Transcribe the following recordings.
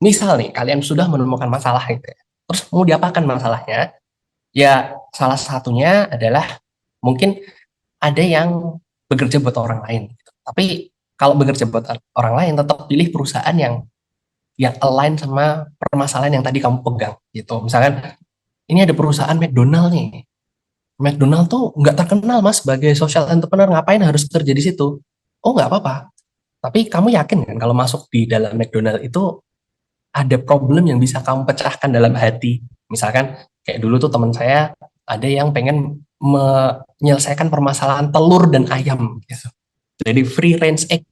Misal nih, kalian sudah menemukan masalah gitu ya. Terus mau diapakan masalahnya? Ya, salah satunya adalah mungkin ada yang bekerja buat orang lain gitu. Tapi kalau bekerja buat orang lain, tetap pilih perusahaan yang align sama permasalahan yang tadi kamu pegang gitu. Misalkan ini ada perusahaan McDonald nih. McDonald tuh nggak terkenal mas sebagai social entrepreneur, ngapain harus kerja di situ? Oh nggak apa-apa. Tapi kamu yakin kan kalau masuk di dalam McDonald itu ada problem yang bisa kamu pecahkan dalam hati? Misalkan kayak dulu tuh teman saya ada yang pengen menyelesaikan permasalahan telur dan ayam gitu. Jadi free range egg.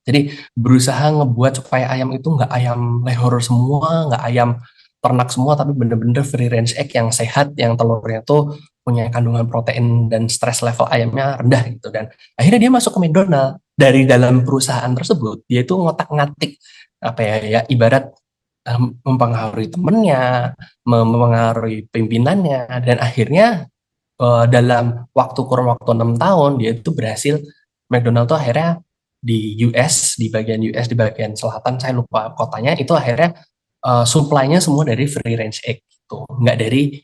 Jadi berusaha ngebuat supaya ayam itu nggak ayam lehor semua, nggak ayam ternak semua, tapi bener-bener free range egg yang sehat, yang telurnya tuh punya kandungan protein dan stress level ayamnya rendah gitu. Dan akhirnya dia masuk ke McDonald. Dari dalam perusahaan tersebut, dia itu ngotak-ngatik apa ya, ya ibarat mempengaruhi temennya, mempengaruhi pimpinannya, dan akhirnya dalam waktu kurun waktu 6 tahun dia itu berhasil. McDonald tuh akhirnya di US, di bagian US, di bagian selatan saya lupa kotanya, itu akhirnya supply-nya semua dari free range egg gitu, nggak dari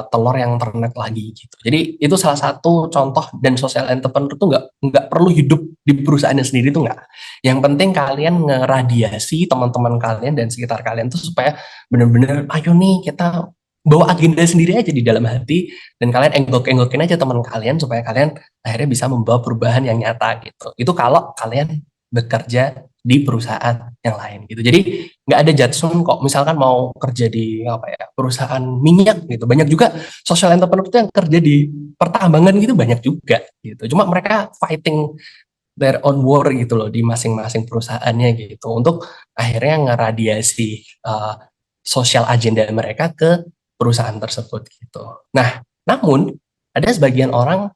telur yang ternak lagi gitu. Jadi itu salah satu contoh, dan social entrepreneur tuh nggak perlu hidup di perusahaannya sendiri tuh nggak. Yang penting kalian ngeradiasi teman-teman kalian dan sekitar kalian tuh supaya bener-bener ayo nih kita bawa agenda sendiri aja di dalam hati, dan kalian enggok-enggokin aja teman kalian supaya kalian akhirnya bisa membawa perubahan yang nyata gitu. Itu kalau kalian bekerja di perusahaan yang lain gitu. Jadi nggak ada judgement kok. Misalkan mau kerja di apa ya, perusahaan minyak gitu, banyak juga social entrepreneur itu yang kerja di pertambangan gitu, banyak juga gitu. Cuma mereka fighting their own war gitu loh di masing-masing perusahaannya gitu, untuk akhirnya ngeradiasi sosial agenda mereka ke perusahaan tersebut gitu. Nah, namun ada sebagian orang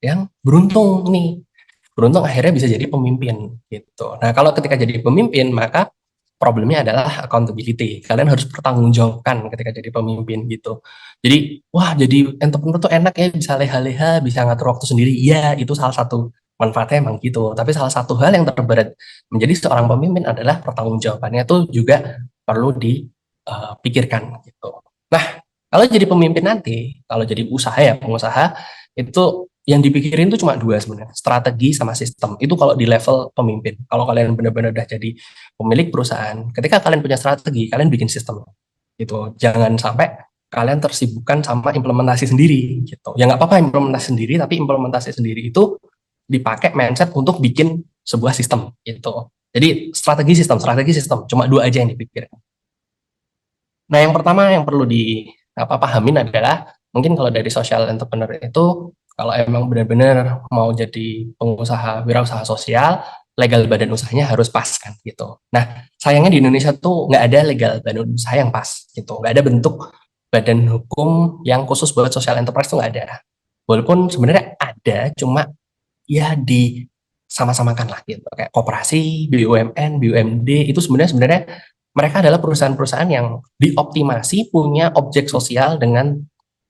yang beruntung nih, beruntung akhirnya bisa jadi pemimpin gitu. Nah, kalau ketika jadi pemimpin, maka problemnya adalah accountability. Kalian harus bertanggungjawabkan ketika jadi pemimpin gitu. Jadi, wah jadi entrepreneur tuh enak ya, bisa leha-leha, bisa ngatur waktu sendiri. Iya, itu salah satu manfaatnya emang gitu. Tapi salah satu hal yang terberat menjadi seorang pemimpin adalah pertanggungjawabannya tuh juga perlu dipikirkan gitu. Nah, kalau jadi pemimpin nanti, kalau jadi usaha ya, pengusaha, itu yang dipikirin tuh cuma dua sebenarnya, strategi sama sistem. Itu kalau di level pemimpin. Kalau kalian benar-benar udah jadi pemilik perusahaan, ketika kalian punya strategi, kalian bikin sistem gitu. Jangan sampai kalian tersibukkan sama implementasi sendiri gitu. Ya nggak apa-apa implementasi sendiri, tapi implementasi sendiri itu dipakai mindset untuk bikin sebuah sistem gitu. Jadi strategi sistem, cuma dua aja yang dipikir. Nah, yang pertama yang perlu di apa pahamin adalah, mungkin kalau dari social entrepreneur itu, kalau emang benar-benar mau jadi pengusaha wirausaha sosial, legal badan usahanya harus pas kan gitu. Nah, sayangnya di Indonesia tuh nggak ada legal badan usaha yang pas gitu, nggak ada bentuk badan hukum yang khusus buat social enterprise tuh nggak ada. Walaupun sebenarnya ada, cuma ya di sama-samakan lah gitu. Kayak koperasi, BUMN, BUMD itu sebenarnya mereka adalah perusahaan-perusahaan yang dioptimasi punya objek sosial dengan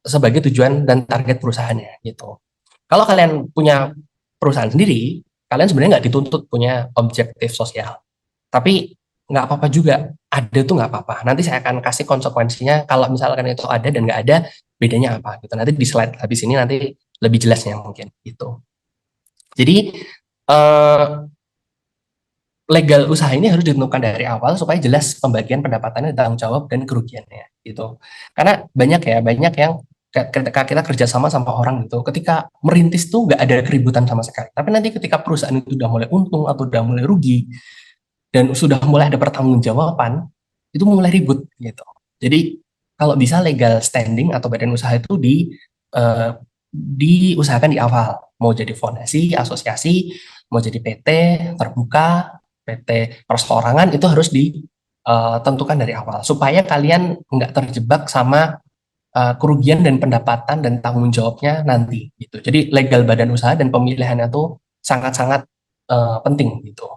sebagai tujuan dan target perusahaannya gitu. Kalau kalian punya perusahaan sendiri, kalian sebenarnya nggak dituntut punya objektif sosial. Tapi nggak apa-apa juga, ada tuh nggak apa-apa. Nanti saya akan kasih konsekuensinya kalau misalkan itu ada dan nggak ada, bedanya apa gitu. Nanti di slide habis ini nanti lebih jelasnya mungkin gitu. Jadi eh, legal usaha ini harus ditentukan dari awal supaya jelas pembagian pendapatannya, tanggung jawab dan kerugiannya gitu. Karena banyak yang ketika kita kerjasama sama orang gitu, ketika merintis tuh nggak ada keributan sama sekali. Tapi nanti ketika perusahaan itu udah mulai untung atau udah mulai rugi dan sudah mulai ada pertanggungjawaban, itu mulai ribut gitu. Jadi kalau bisa legal standing atau badan usaha itu eh, diusahakan di awal. Mau jadi fondasi, asosiasi, mau jadi PT terbuka, PT perseorangan, itu harus ditentukan dari awal supaya kalian nggak terjebak sama kerugian dan pendapatan dan tanggung jawabnya nanti gitu. Jadi legal badan usaha dan pemilihannya tuh sangat-sangat penting gitu.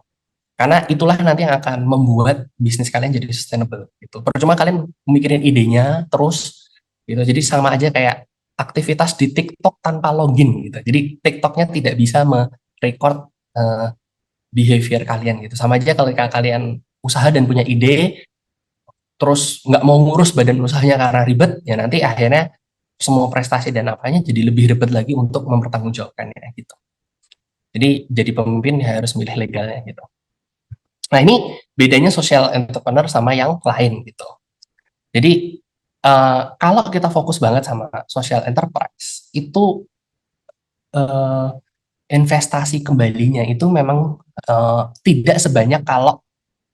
Karena itulah nanti yang akan membuat bisnis kalian jadi sustainable gitu. Percuma kalian mikirin idenya terus gitu. Jadi sama aja kayak aktivitas di TikTok tanpa login gitu. Jadi TikToknya tidak bisa merecord behavior kalian gitu. Sama aja kalau kalian usaha dan punya ide, terus nggak mau ngurus badan usahanya karena ribet, ya nanti akhirnya semua prestasi dan apanya jadi lebih ribet lagi untuk mempertanggungjawabkannya gitu. Jadi jadi pemimpin ya harus milih legalnya gitu. Nah ini bedanya social entrepreneur sama yang lain gitu. Jadi kalau kita fokus banget sama social enterprise itu eh, investasi kembalinya itu memang tidak sebanyak kalau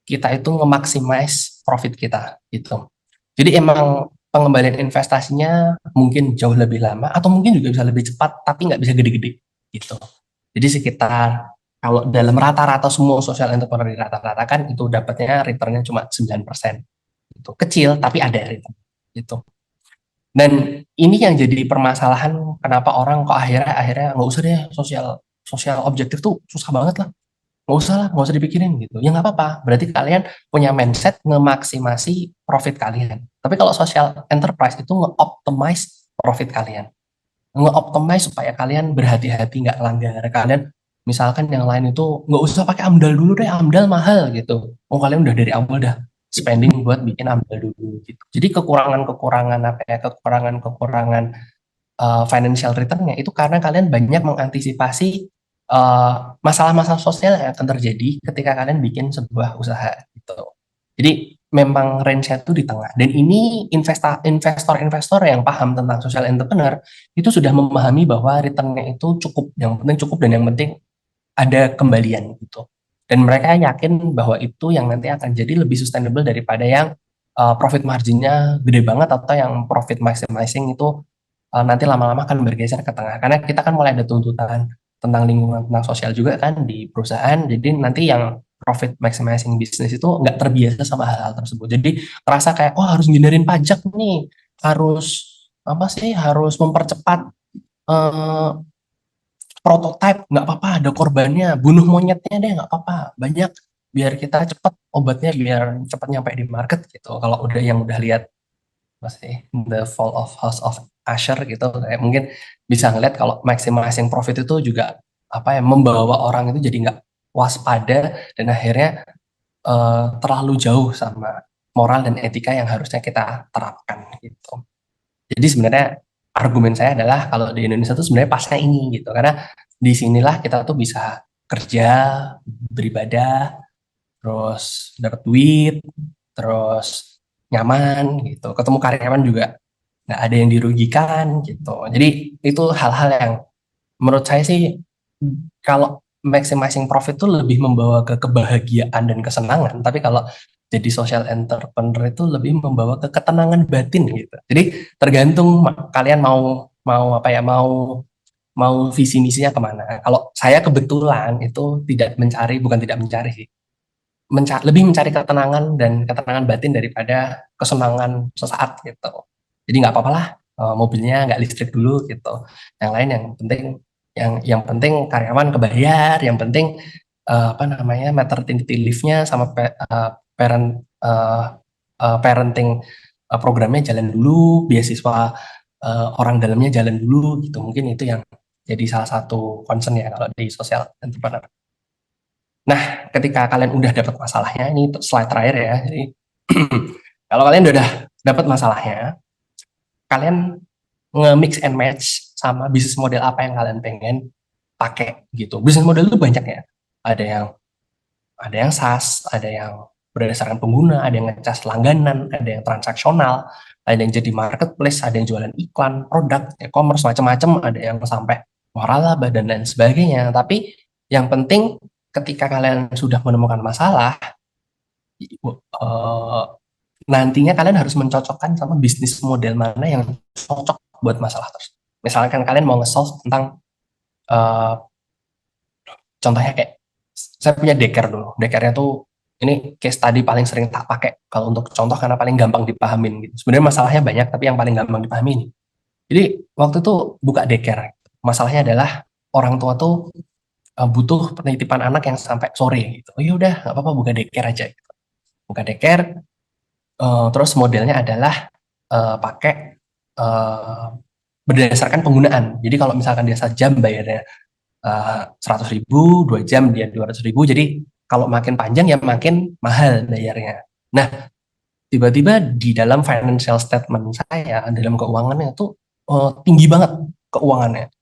kita itu nge-maximize profit kita gitu. Jadi emang pengembalian investasinya mungkin jauh lebih lama atau mungkin juga bisa lebih cepat tapi nggak bisa gede-gede gitu. Jadi sekitar kalau dalam rata-rata semua social entrepreneur di rata-rata kan itu dapatnya returnnya cuma 9%. Itu kecil tapi ada return gitu. Dan ini yang jadi permasalahan kenapa orang kok akhirnya akhirnya nggak usah deh sosial sosial objektif tuh susah banget lah, nggak usah lah, nggak usah dipikirin gitu. Ya nggak apa-apa, berarti kalian punya mindset ngemaksimasi profit kalian. Tapi kalau social enterprise itu nge-optimize profit kalian, nge-optimize supaya kalian berhati-hati nggak langgar. Kalian misalkan yang lain itu nggak usah pakai AMDAL dulu deh, AMDAL mahal gitu. Oh kalian udah dari awal dah spending buat bikin AMDAL dulu gitu. Jadi kekurangan-kekurangan apa ya, kekurangan-kekurangan financial return-nya itu karena kalian banyak mengantisipasi masalah-masalah sosial yang akan terjadi ketika kalian bikin sebuah usaha gitu. Jadi memang range-nya itu di tengah. Dan ini investor-investor yang paham tentang social entrepreneur itu sudah memahami bahwa return-nya itu cukup, yang penting cukup dan yang penting ada kembalian gitu. Dan mereka yakin bahwa itu yang nanti akan jadi lebih sustainable daripada yang profit marginnya gede banget atau yang profit maximizing itu nanti lama-lama akan bergeser ke tengah. Karena kita kan mulai ada tuntutan tentang lingkungan, tentang sosial juga kan di perusahaan. Jadi nanti yang profit maximizing bisnis itu nggak terbiasa sama hal-hal tersebut. Jadi terasa kayak, oh harus ngindarin pajak nih, harus apa sih, harus mempercepat eh, prototype, nggak apa-apa, ada korbannya, bunuh monyetnya deh, nggak apa-apa, banyak, biar kita cepat obatnya, biar cepat nyampe di market gitu. Kalau udah yang udah lihat masih The Fall of House of Usher gitu, kayak mungkin bisa ngeliat kalau maximizing profit itu juga apa ya, membawa orang itu jadi nggak waspada dan akhirnya terlalu jauh sama moral dan etika yang harusnya kita terapkan gitu. Jadi sebenarnya argumen saya adalah kalau di Indonesia tuh sebenarnya pasnya ini gitu, karena disinilah kita tuh bisa kerja, beribadah, terus dapat duit, terus nyaman gitu, ketemu karyawan juga nggak ada yang dirugikan gitu. Jadi itu hal-hal yang menurut saya sih kalau maximizing profit itu lebih membawa ke kebahagiaan dan kesenangan, tapi kalau jadi social entrepreneur itu lebih membawa ke ketenangan batin gitu. Jadi tergantung kalian mau mau apa ya, mau mau visi misinya kemana. Kalau saya kebetulan itu tidak mencari, bukan tidak mencari sih, lebih mencari ketenangan dan ketenangan batin daripada kesenangan sesaat gitu. Jadi nggak apa-apa lah, mobilnya nggak listrik dulu gitu. Yang lain yang penting, yang penting karyawan kebayar, yang penting apa namanya, maternity leave-nya sama parent parenting programnya jalan dulu, beasiswa orang dalamnya jalan dulu gitu. Mungkin itu yang jadi salah satu concern ya kalau di social entrepreneur. Nah, ketika kalian udah dapat masalahnya, ini slide terakhir ya. Jadi kalau kalian udah dapat masalahnya, kalian nge-mix and match sama bisnis model apa yang kalian pengen pakai gitu. Bisnis model itu banyak ya. Ada yang SaaS, ada yang berdasarkan pengguna, ada yang ngecas langganan, ada yang transaksional, ada yang jadi marketplace, ada yang jualan iklan, produk, e-commerce, macam-macam, ada yang sampai waralaba dan lain sebagainya. Tapi yang penting ketika kalian sudah menemukan masalah, eh, nantinya kalian harus mencocokkan sama bisnis model mana yang cocok buat masalah tersebut. Misalkan kalian mau nge-solve tentang eh, contohnya kayak saya punya Deker dulu. Dekernya tuh ini case tadi paling sering tak pakai kalau untuk contoh karena paling gampang dipahamin gitu. Sebenarnya masalahnya banyak tapi yang paling gampang dipahami ini. Jadi waktu itu buka Deker. Masalahnya adalah orang tua tuh butuh penitipan anak yang sampai sore gitu. Oh ya udah nggak apa-apa buka Deker aja. Gitu. Buka Deker, terus modelnya adalah pakai uh, berdasarkan penggunaan. Jadi kalau misalkan dia sejam bayarnya 100.000, 2 jam dia 200.000. Jadi kalau makin panjang ya makin mahal bayarnya. Nah, tiba-tiba di dalam financial statement saya, dalam keuangannya itu tinggi banget keuangannya.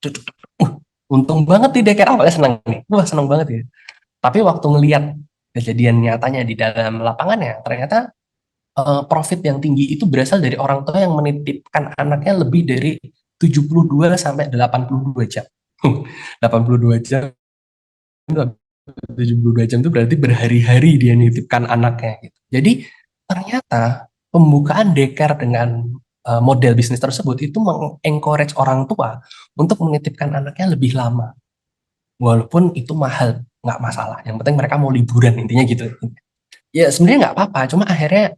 Untung banget nih DKR, awalnya seneng nih. Wah, seneng banget ya. Tapi waktu ngelihat kejadian nyatanya di dalam lapangannya, ternyata profit yang tinggi itu berasal dari orang tua yang menitipkan anaknya lebih dari 72 sampai 82 jam. 82 jam, 72 jam itu berarti berhari-hari dia nitipkan anaknya gitu. Jadi ternyata pembukaan daycare dengan model bisnis tersebut itu mengencourage orang tua untuk menitipkan anaknya lebih lama. Walaupun itu mahal, nggak masalah. Yang penting mereka mau liburan, intinya gitu. Ya sebenarnya nggak apa-apa, cuma akhirnya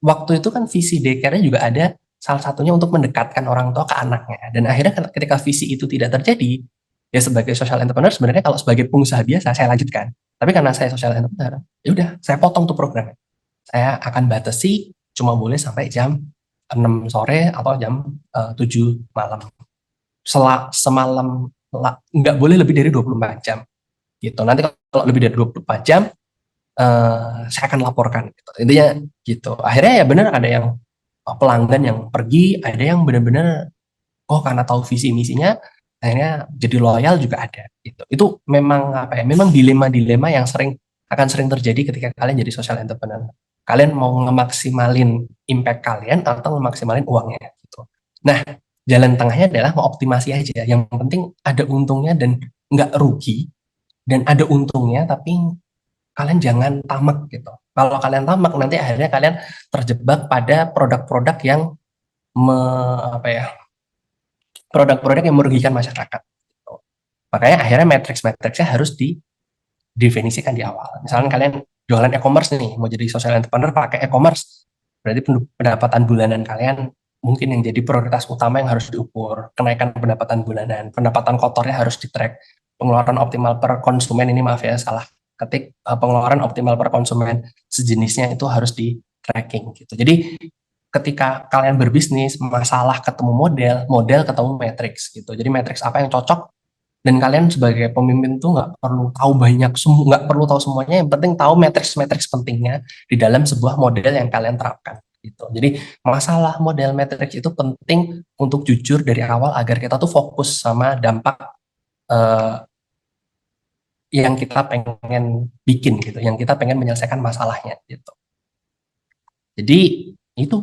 waktu itu kan visi daycare-nya juga ada salah satunya untuk mendekatkan orang tua ke anaknya. Dan akhirnya ketika visi itu tidak terjadi, ya sebagai social entrepreneur sebenarnya kalau sebagai pengusaha biasa saya lanjutkan. Tapi karena saya social entrepreneur, ya udah saya potong tuh programnya. Saya akan batasi cuma boleh sampai jam 6 sore atau jam 7 malam. Semalam nggak boleh lebih dari 24 jam gitu. Nanti kalau lebih dari 24 jam saya akan laporkan gitu. Intinya gitu. Akhirnya ya benar ada yang pelanggan yang pergi, ada yang benar-benar oh karena tahu visi misinya akhirnya jadi loyal juga ada gitu. Itu memang apa ya? Memang dilema-dilema yang akan sering terjadi ketika kalian jadi social entrepreneur. Kalian mau ngemaksimalin impact kalian atau ngemaksimalin uangnya gitu. Nah, jalan tengahnya adalah mau optimasi aja. Yang penting ada untungnya dan nggak rugi, dan ada untungnya tapi kalian jangan tamak gitu. Kalau kalian tamak nanti akhirnya kalian terjebak pada produk-produk yang me, apa ya, produk-produk yang merugikan masyarakat. Gitu. Makanya akhirnya matrix-matrixnya harus didefinisikan di awal. Misalnya kalian jualan e-commerce nih, mau jadi social entrepreneur pakai e-commerce, berarti pendapatan bulanan kalian mungkin yang jadi prioritas utama yang harus diukur. Kenaikan pendapatan bulanan, pendapatan kotornya harus di-track. Pengeluaran optimal per konsumen ini maaf ya salah ketik, pengeluaran optimal per konsumen sejenisnya itu harus di tracking gitu. Jadi ketika kalian berbisnis masalah ketemu model, model ketemu matrix gitu. Jadi matrix apa yang cocok, dan kalian sebagai pemimpin tuh nggak perlu tahu banyak, nggak perlu tahu semuanya. Yang penting tahu matrix-matrix pentingnya di dalam sebuah model yang kalian terapkan gitu. Jadi masalah model matrix itu penting untuk jujur dari awal agar kita tuh fokus sama dampak eh, yang kita pengen bikin gitu, yang kita pengen menyelesaikan masalahnya gitu. Jadi itu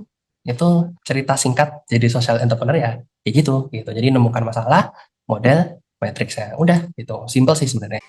itu cerita singkat jadi social entrepreneur ya kayak gitu gitu. Jadi nemukan masalah, model, matriksnya. Udah gitu. Simple sih sebenarnya.